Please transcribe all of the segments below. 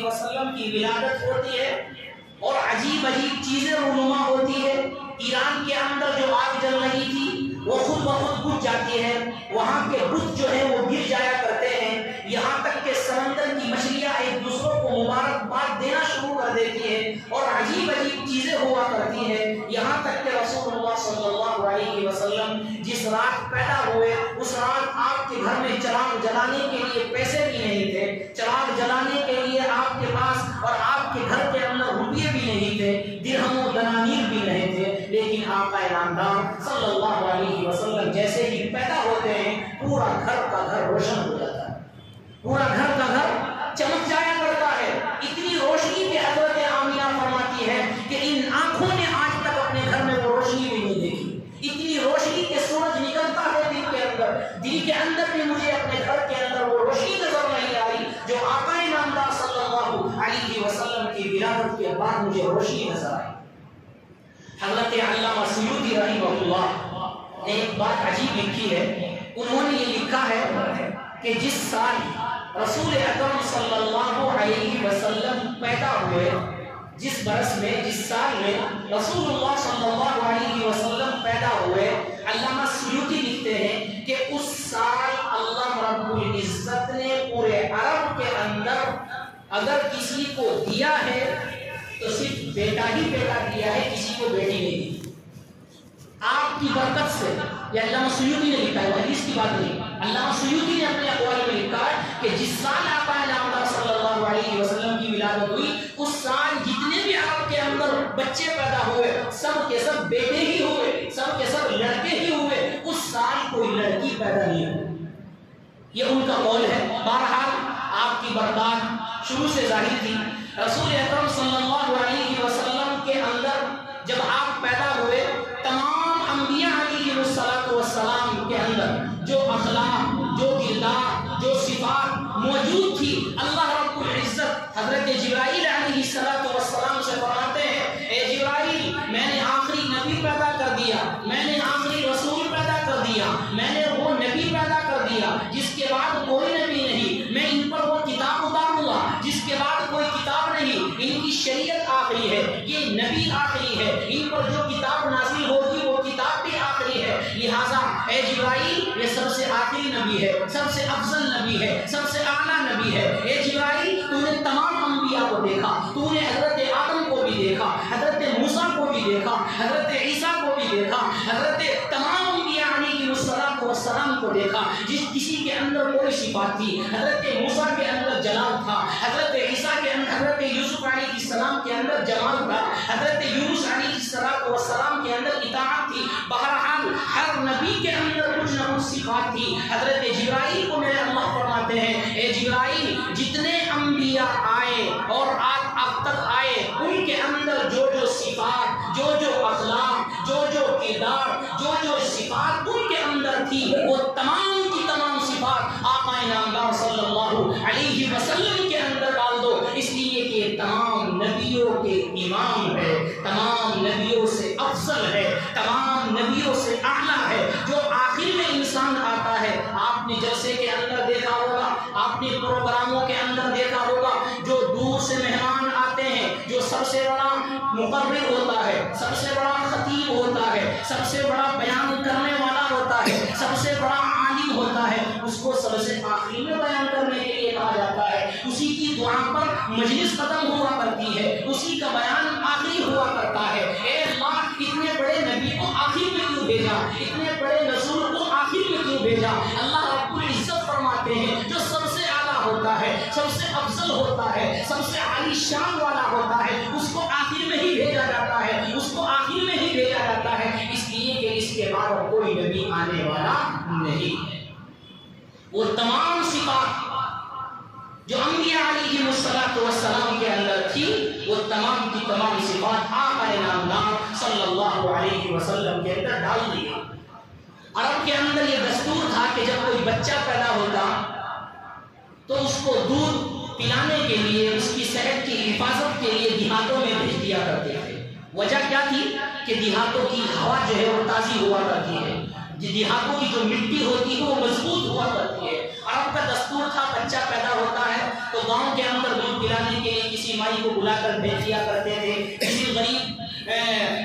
علیہ وسلم کی ولادت ہوتی ہے اور عجیب عجیب چیزیں رونما ہوتی ہے. ایران کے اندر جو آگ جل رہی تھی وہ خود بخود بجھ جاتی ہے. وہاں کے بت جو ہے وہ گر جایا کرتے ہیں. یہاں تک کہ سمندر کی مچھلیاں ایک دوسروں کو مبارکباد دینا شروع کر دیتی ہیں اور عجیب عجیب چیزیں ہوا کرتی ہیں. یہاں تک کہ رسول اللہ صلی اللہ علیہ وسلم جس رات پیدا ہوئے اس رات آپ کے گھر میں چراغ جلانے کے لیے پیسے بھی نہیں تھے. چراغ جلانے کے لیے آپ کے پاس اور آپ کے گھر کے اندر روپیے بھی نہیں تھے, درہم و دنانیر بھی نہیں تھے. لیکن آقا نامدار صلی اللہ علیہ وسلم جیسے ہی پیدا ہوتے ہیں پورا گھر کا گھر روشن ہو جاتا ہے, پورا گھر کا گھر چمک جایا کرتا ہے. اتنی روشنی کہ حضرت آمینہ فرماتی ہے کہ ان آنکھوں نے آج تک اپنے گھر میں وہ روشنی بھی نہیں دیکھی. اتنی روشنی کہ سورج نکلتا ہے دل کے اندر بھی مجھے اپنے گھر کے اندر وہ روشنی نظر نہیں آئی جو آقا نامدار صلی اللہ علیہ وسلم کی ولادت کے بعد مجھے روشنی نظر آئی. حضرت علامہ سیوطی رحمہ اللہ نے ایک بات عجیب لکھی ہے. انہوں نے یہ لکھا ہے کہ جس سال رسول اکرم صلی اللہ علیہ وسلم پیدا ہوئے, جس برس میں جس سال میں رسول اللہ صلی اللہ علیہ وسلم پیدا ہوئے, علامہ سیوطی لکھتے ہیں کہ اس سال اللہ رب العزت نے پورے عرب کے اندر اگر کسی کو دیا ہے تو صرف بیٹا ہی بیٹا دیا ہے, کسی کو بیٹی نہیں دی. آپ کی برکت سے, یہ علامہ سیوطی نے لکھا ہے, حدیث کی بات نہیں. علامہ سیوطی نے اپنے اقوال میں لکھا ہے کہ جس سال آقا نامدار صلی اللہ علیہ وسلم کی ولادت ہوئی اس سال جتنے بھی عرب کے اندر بچے پیدا ہوئے سب کے سب بیٹے ہی ہوئے, سب کے سب لڑکے ہی ہوئے. اس سال کوئی لڑکی پیدا نہیں ہوئی. یہ ان کا قول ہے. بہرحال آپ کی برکات شروع سے ظاہر تھی. رسول اکرم صلی اللہ علیہ وسلم کے اندر جب آپ پیدا ہوئے تمام انبیاء علیہ السلام کے اندر جو اخلاق, جو کردار, جو صفات موجود تھی, اللہ رب العزت حضرت جبرائیل علیہ السلام سے فرماتے ہیں اے جبرائیل میں نے آخری نبی پیدا کر دیا, میں نے آخری رسول پیدا کر دیا, میں نے وہ نبی پیدا کر دیا جس کے بعد کوئی نبی نہیں. میں ان پر وہ کتاب اتاروں گا جس کے بعد کوئی کتاب نہیں. ان کی شریعت آخری ہے, یہ نبی آخری ہے, ان پر جو کتاب نازل ہوگی وہ کتاب بھی آخری ہے. لہٰذا اے جبرائیل یہ سب سے آخری نبی ہے, سب سے افضل نبی ہے, سب سے اعلیٰ نبی ہے. اے جبرائیل تو نے تمام انبیاء کو دیکھا, تو نے حضرت آدم کو بھی دیکھا, حضرت موسیٰ کو بھی دیکھا, حضرت عیسیٰ کو بھی دیکھا, حضرت تمام انبیاء علیہ السلام کو دیکھا. جس کسی کے اندر کوئی صفات تھی, حضرت موسیٰ کے اندر جلال تھا, حضرت عیسیٰ کے اندر, حضرت یوسف علیہ السلام کے اندر جمال تھا, حضرت یونس علیہ السلام کے اندر اطاعت تھی. بہرحال ہر نبی کے اندر کچھ نہ کچھ صفات تھی. حضرت جبرائیل کو میرے اللہ فرماتے ہیں اے جبرائیل جتنے انبیاء آئے اور آج اب تک آئے ان کے اندر جو جو صفات, جو جو اخلاق, جو جو کردار, جو جو صفات ان کے اندر تھی وہ تمام کی تمام صفات آقا نامدار صلی اللہ علیہ وسلم کے اندر ڈال دو. اس لیے کہ تمام نبیوں کے امام ہے, تمام نبیوں سے افضل ہے, تمام نبیوں سے اعلیٰ ہے, جو آخر میں انسان آتا ہے. آپ نے جلسے کے اندر دیکھا ہوگا, آپ نے پروگراموں کے اندر دیکھا ہوگا, جو دور سے مہمان آتے ہیں, جو سب سے بڑا مقرر ہوتا ہے, سب سے بڑا خطیب ہوتا ہے, سب سے بڑا بیان کرنے والا ہوتا ہے, سب سے بڑا عالم ہوتا ہے, اس کو سب سے آخری میں بیان کرنے کے لیے کہا جاتا ہے. اسی کی دعا پر مجلس ختم ہوا کرتی ہے, اسی کا بیان آخری ہوا کرتا ہے. اے اللہ اتنے بڑے نبی کو آخر میں کیوں بھیجا, اتنے بڑے رسول کو آخر میں کیوں بھیجا. اللہ رب العزت فرماتے ہیں جو سب سے اعلیٰ ہوتا ہے, سب سے افضل ہوتا ہے, سب سے عالی شان والا ہوتا ہے, اس کو آخر میں ہی بھیجا جاتا ہے, اس کو آخر میں ہی بھیجا جاتا ہے. اس لیے کہ اس کے بعد کوئی نبی آنے والا نہیں ہے. وہ تمام صفات جو انبیاء علیہ السلام کے اندر تھی وہ تمام کی تمام صفات آقا نامدار صلی اللہ علیہ وسلم کے اندر ڈال دیا. عرب کے اندر یہ دستور تھا کہ جب کوئی بچہ پیدا ہوتا تو اس کو دودھ پلانے کے لیے, اس کی صحت کی حفاظت کے لیے دیہاتوں میں بھیج دیا کرتے تھے. وجہ کیا تھی کہ دیہاتوں کی ہوا جو ہے وہ تازی ہوا کرتی ہے, دیہاتوں کی جو مٹی ہوتی ہے وہ مضبوط ہوا کرتی ہے. عرب کا دستور تھا بچہ پیدا ہوتا ہے تو گاؤں کے اندر دودھ پلانے کے لیے کسی مائی کو بلا کر بھیج دیا کرتے تھے، کسی غریب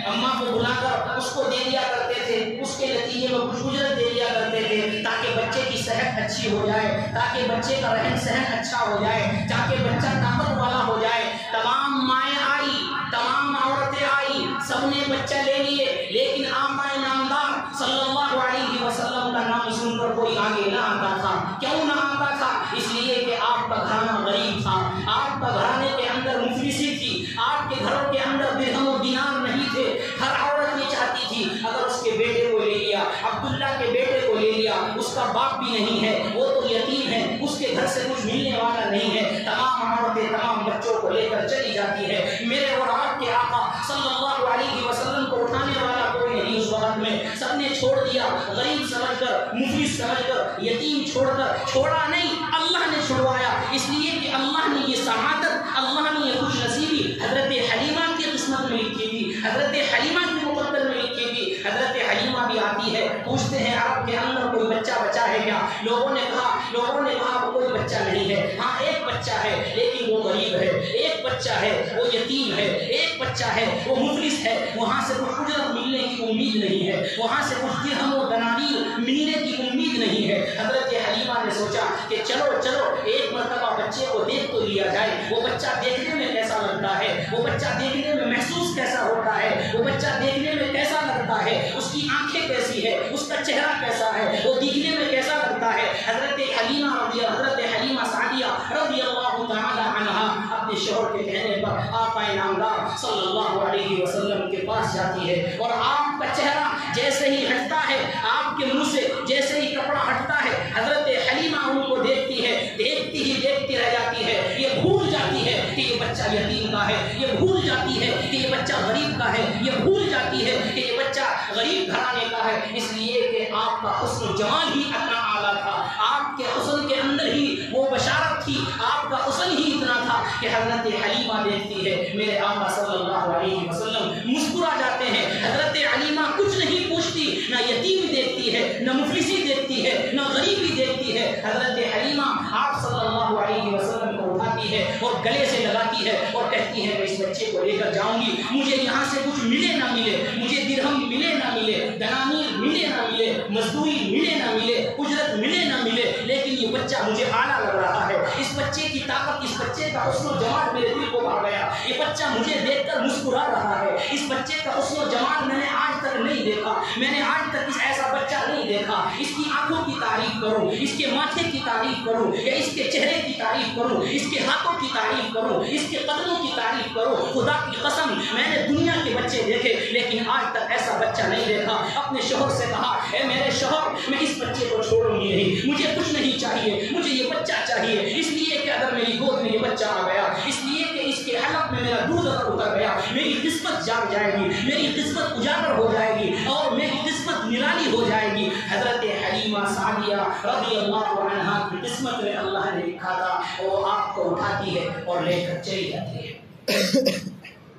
اماں کو بلا کر اس کو دے دیا کرتے تھے، اس کے نتیجے میں کچھ اجرت دے دیا کرتے تھے تاکہ بچے کی صحت اچھی ہو جائے، تاکہ بچے کا رہن سہن اچھا ہو جائے، تاکہ بچہ طاقت والا ہو جائے۔ تمام مائیں آئی، تمام عورتیں آئی، سب نے بچہ لے لیے، لیکن آقا نامدار صلی اللہ علیہ وسلم کا نام سن کر کوئی آگے نہ آتا تھا۔ کیوں نہ آتا تھا؟ اس لیے کہ آپ کا گھرانہ غریب تھا، آپ کا گھرانے کے اندر مفلسی تھی، آپ کے گھروں کے اندر درہم و دینار نہیں تھے۔ ہر عورت یہ چاہتی تھی اگر اس کے بیٹے کو لے لیا، عبداللہ کے بیٹے کو لے لیا، اس کا باپ بھی نہیں ہے، وہ تو یتیم ہے، اس کے گھر سے کچھ ملنے والا نہیں ہے، تمام عورتیں تمام بچوں کو لے کر چلی جاتی ہے۔ میرے اور آپ کے آقا صلی اللہ علیہ وسلم کو اٹھانے والا کوئی نہیں اس وقت میں، سب نے چھوڑ دیا، غریب سمجھ کر، مفلس سمجھ کر، یتیم چھوڑ کر۔ چھوڑا نہیں، اللہ نے چھڑوایا، اس لیے کہ اللہ نے یہ سعادت، اللہ نے یہ خوش نصیبی حضرت حلیمہ کی قسمت میں لکھی تھی، حضرت حلیمہ کی مقدر میں لکھی تھی۔ حضرت حلیمہ بھی آتی ہے، پوچھتے ہیں عرب کے اندر کوئی بچہ بچا ہے کیا؟ لوگوں نے کہا کوئی بچہ نہیں ہے، ہاں ایک بچہ ہے لیکن وہ غریب ہے، ایک بچہ ہے وہ یتیم ہے، ایک بچہ ہے وہ مفلس ہے، وہاں سے کچھ اجرت ملنے کی امید نہیں ہے، وہاں سے کچھ درہم و دنانیر ملنے کی امید نہیں ہے۔ حضرت حلیمہ نے سوچا کہ چلو ایک مرتبہ بچے کو دیکھ تو لیا جائے، وہ بچہ دیکھنے میں کیسا لگتا ہے، وہ بچہ دیکھنے میں محسوس کیسا ہوتا ہے، وہ بچہ دیکھنے میں کیسا لگتا ہے، اس کی آنکھیں کیسی ہے، اس کا چہرہ کیسا ہے، وہ دیکھنے میں کیسا لگتا ہے۔ حضرت حلیمہ سعدیہ رضی اللہ تعالی عنہا اپنے شوہر کے کہنے پر آقا نامدار صلی اللہ علیہ وسلم کے پاس جاتی ہے، اور آپ کا چہرہ جیسے ہی ہٹتا ہے، آپ کے منہ سے جیسے ہی کپڑا ہٹتا ہے، حضرت حلیمہ ان کو دیکھتی ہے، دیکھتی رہ جاتی ہے، یہ بھول جاتی ہے کہ یہ بچہ یتیم کا ہے، یہ بھول جاتی ہے کہ یہ بچہ غریب کا ہے، یہ بھول جاتی ہے کہ یہ بچہ غریب گھرانے کا ہے، اس لیے کہ آپ کا حسن و جمال ہی اتنا اعلیٰ تھا، آپ کے حسن کے اندر ہی وہ بشارت تھی، آپ کا حسن ہی اتنا تھا کہ حضرت حلیمہ دیکھتی ہے، میرے آقا صلی اللہ علیہ وسلم مسکرا جاتے ہیں۔ حضرت حلیمہ کچھ نہیں پوچھتی، نہ یتیم دیکھتی ہے، نہ مفلسی دیکھتی ہے، نہ غریبی دیکھتی ہے۔ حضرت حلیمہ آپ صلی اللہ علیہ وسلم کو اٹھاتی ہے اور گلے سے لگاتی ہے اور کہتی ہے میں اس بچے کو لے کر جاؤں گی، مجھے یہاں سے کچھ ملے نہ ملے، مجھے درہم ملے نہ ملے، دنانیر ملے نہ ملے، مزدوری ملے نہ ملے، اجرت ملے نہ ملے، لیکن یہ بچہ مجھے اعلیٰ لگ رہا ہے، اس بچے کی طاقت، اس بچے کا حسن و جمال میرے دل کو بھا گیا، یہ بچہ مجھے دیکھ کر مسکرا رہا ہے، اس بچے کا حسن و جمال میں نے آج تک نہیں دیکھا، میں نے آج تک اس ایسا بچہ نہیں دیکھا، اس کی آنکھوں کی تعریف کروں، اس کے ماتھے کی تعریف کروں، یا اس کے چہرے کی تعریف کروں، اس کے ہاتھوں کی تعریف کروں، اس کے قدموں کی تعریف کروں، خدا کی قسم میں نے دنیا کے بچے دیکھے لیکن آج تک ایسا بچہ نہیں دیکھا۔ اپنے شوہر سے کہا اے میرے شوہر، میں اس بچے کو چھوڑوں گی نہیں، مجھے کچھ نہیں چاہیے، مجھے یہ بچہ چاہیے، اس لیے کہ اگر میری گود میں یہ بچہ آ گیا، اس لیے کہ اس کے حلق میں میرا دودھ اگر اتر گیا، میری قسمت جاگ جائے گی، میری قسمت اجاگر ہو جائے گی اور میری قسمت نرالی ہو جائے گی۔ حضرت حلیمہ سعدیہ رضی اللہ عنہا کی قسمت میں اللہ نے لکھا تھا، وہ آپ کو اٹھاتی ہے اور لے کر چلی جاتی ہے۔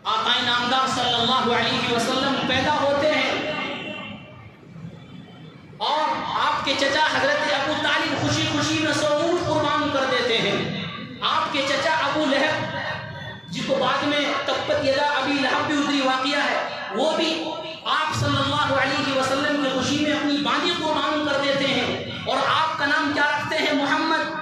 آقا نامدار صلی اللہ علیہ وسلم پیدا ہوتے ہیں اور آپ کے چچا حضرت ابو طالب خوشی خوشی میں 100 اونٹ قربان کر دیتے ہیں۔ آپ کے چچا ابو لہب، جس کو بعد میں تبت یدا ابی لہب بھی اتری واقعہ ہے، وہ بھی آپ صلی اللہ علیہ وسلم کی خوشی میں اپنی باندی قربان کر دیتے ہیں، اور آپ کا نام کیا رکھتے ہیں؟ محمد۔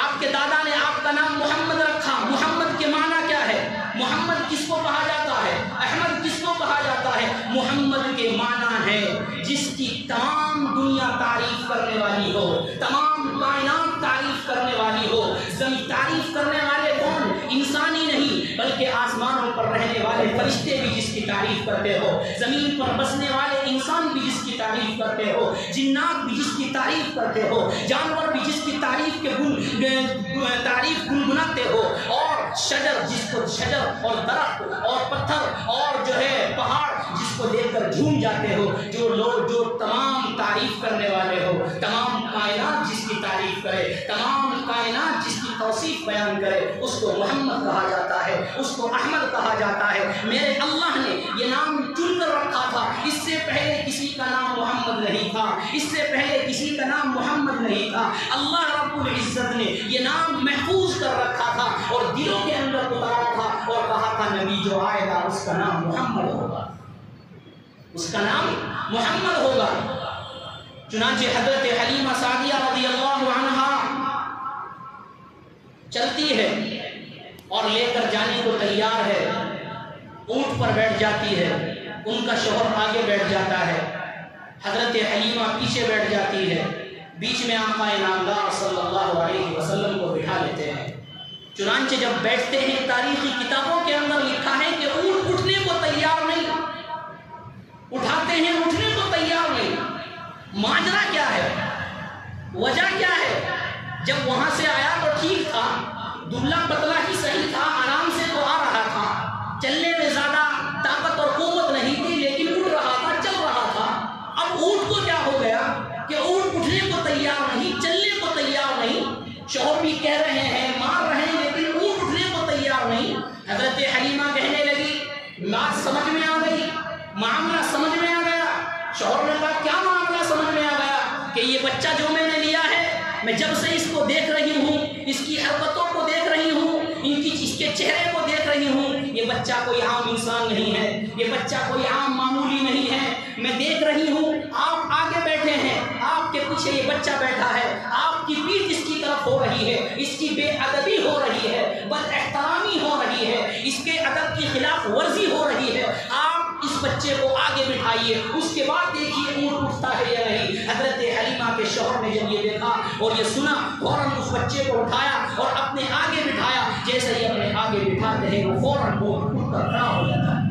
آپ کے دادا نے آپ کا نام محمد رکھا۔ محمد کے معنی کیا ہے؟ محمد کس کو کہا جاتا ہے؟ احمد کس کو کہا جاتا ہے؟ محمد کے معنی ہے جس کی تمام دنیا تعریف کرنے والی ہو، تمام کائنات تعریف کرنے والی ہو۔ زمین تعریف کرنے والے کون؟ انسانی نہیں بلکہ آسمانوں پر رہنے والے فرشتے بھی جس کی تعریف کرتے ہو، زمین پر بسنے والے انسان بھی جس کی تعریف کرتے ہو، جنات بھی جس کی تعریف کرتے ہو، جانور بھی جس کی تعریف گنگناتے ہو، اور شجر جس کو، شجر اور درخت اور پتھر اور جو ہے پہاڑ جس کو دیکھ کر جھوم جاتے ہو۔ جو لوگ جو تمام تعریف کرنے والے ہو، تمام کائنات جس کی تعریف کرے، تمام کائنات جس کی توصیف بیان کرے، اس کو محمد کہا جاتا ہے، اس کو احمد کہا جاتا ہے۔ میرے اللہ نے یہ نام چن کر رکھا تھا، اس سے پہلے کسی کا نام محمد نہیں تھا، اس سے پہلے کسی کا نام محمد نہیں تھا۔ اللہ رب العزت نے یہ نام محفوظ کر رکھا تھا اور دلوں کے اندر جو آئے گا اس کا نام محمد ہوگا، اس کا نام محمد ہوگا۔ چنانچہ حضرت حلیمہ سعدیہ رضی اللہ عنہا چلتی ہے اور لے کر جانے کو تیار ہے، اونٹ پر بیٹھ جاتی ہے، ان کا شوہر آگے بیٹھ جاتا ہے، حضرت حلیمہ پیچھے بیٹھ جاتی ہے، بیچ میں آقا نامدار صلی اللہ علیہ وسلم کو بٹھا لیتے ہیں۔ چنانچہ جب بیٹھتے ہیں تاریخی کتابوں کے اندر لکھا ہے کہ اونٹ اٹھنے کو تیار نہیں، اٹھاتے ہیں اٹھنے کو تیار نہیں۔ ماجرا کیا ہے، وجہ کیا ہے؟ جب وہاں سے آیا تو ٹھیک تھا، دبلا پتلا ہی صحیح تھا، آرام سے تو آ رہا تھا، چلنے میں زیادہ طاقت اور قوت نہیں تھی، لیکن اٹھ رہا تھا، چل رہا تھا۔ اب اونٹ کو کیا ہو گیا کہ اونٹ اٹھنے کو تیار نہیں، چلنے کو تیار نہیں، شوہر بھی کہہ رہے ہیں، مار رہے ہیں، لیکن اونٹ اٹھنے کو تیار نہیں۔ حضرت حلیمہ کہنے لگی، بات سمجھ میں آ گئی، معاملہ سمجھ میں آ گیا۔ شوہر نے کہا کیا معاملہ سمجھ میں آ گیا؟ کہ یہ بچہ جو میں نے لیا ہے، میں جب سے اس کو دیکھ رہی ہوں، اس کی حرکتوں کو دیکھ رہی ہوں، اس کے چہرے کو دیکھ رہی ہوں، یہ بچہ کوئی عام انسان نہیں ہے، یہ بچہ کوئی عام معمولی نہیں ہے۔ میں دیکھ رہی ہوں آپ آگے بیٹھے ہیں، آپ کے پیچھے یہ بچہ بیٹھا ہے، آپ کی پیٹھ اس کی طرف ہو رہی ہے، اس کی بے ادبی ہو رہی ہے، بد احترامی ہو رہی ہے، اس کے ادب کی خلاف ورزی ہو رہی ہے۔ آپ اس بچے کو آگے بٹھائیے، اس کے بعد دیکھیے اونٹ اٹھتا ہے یا نہیں۔ حضرت حلیمہ کے شوہر نے جب یہ دیکھا اور یہ سنا، فوراً اس بچے کو اٹھایا اور اپنے آگے بٹھایا۔ جیسے ہی اپنے آگے بٹھاتے ہیں وہ فوراً اٹھ کر کھڑا ہو جاتا ہے۔